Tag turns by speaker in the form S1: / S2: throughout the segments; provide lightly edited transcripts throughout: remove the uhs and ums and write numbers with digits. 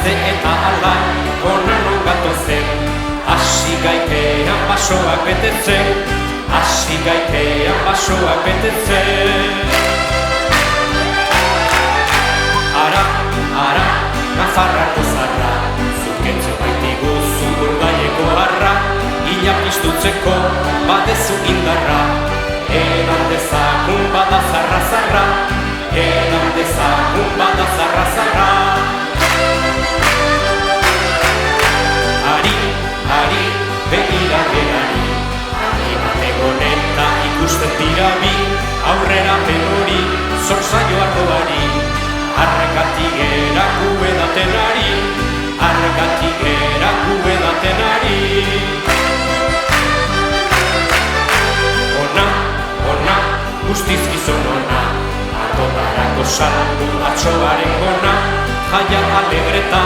S1: gazte eta alai, konan gatozen. Hasi gaitean basoak betetzen, hasi gaitean basoak betetzen. Ara, ara, Nafarrako zarra, zuketxo baitigu Zurdaileko harra, ila piztutzeko badezu indarra. Edan dezagun bada zarra-zarra, edan dezagun bada zarra-zarra. Ari, ari, begira berari, ari bategon eta ikusten dira bi, aurrera penuri, zorzaio ardoari. Arrekatik eraku edatenari, arrekatik eraku edatenari. Ona, ona, guztiz gizon ona, atotarako saldu atxoaren gona, jaia alegreta,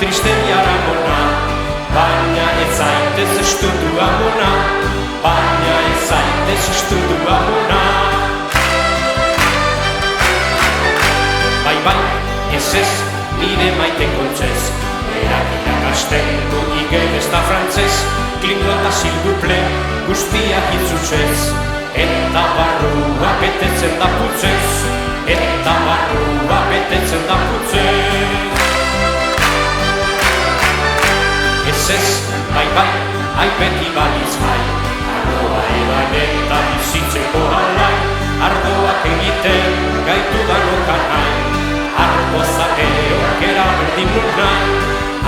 S1: tristeriara mona. Baina ez zaitez estutu amona, baina ez zaitez estutu amona. Bai, bai, ez, nire maite kontzez, berak irakasten du igelez da frantzez, klingo eta silduple guztiak itzutzez, eta barrua betetzen da putzez, eta barrua betetzen da putzez. Ez, bai, bai, haipeti baliz bai, ardoa edan eta bizitzeko alai, ardoak egiten gaitu danokan nahi. Ardo zageok era berdin non nahi,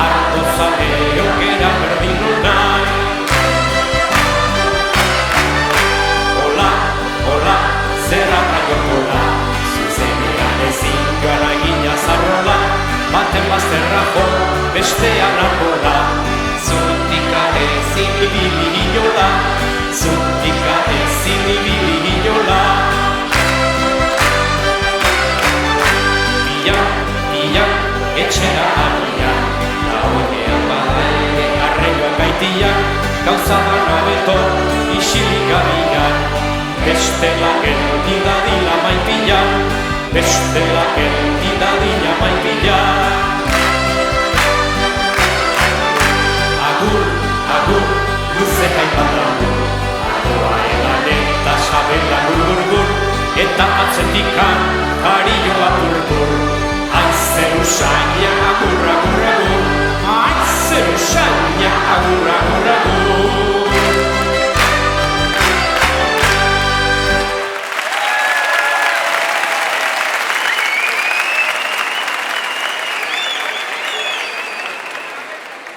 S1: ardo zageok era berdin non nahi. Hola, hola, zerra gaiokola, zuzenean ezin gara egina zarrola, baten bazterra jo, bestean arbola. Zutika ezin ibili inola, zutika ezin ibili inola. Etxera agia, lauenean bada ere arreioan gaitia, gauza bana beto, isilik abia. Bestela geldi dadila maipila, bestela geldi dadila maipila. Agur, agur, luze haipat lagur, ardoa edan eta sabela gurgur, eta atzetikan jarioa turtur. Aizer usaina agur, agur, agur, aizer usaina agur, agur, agur.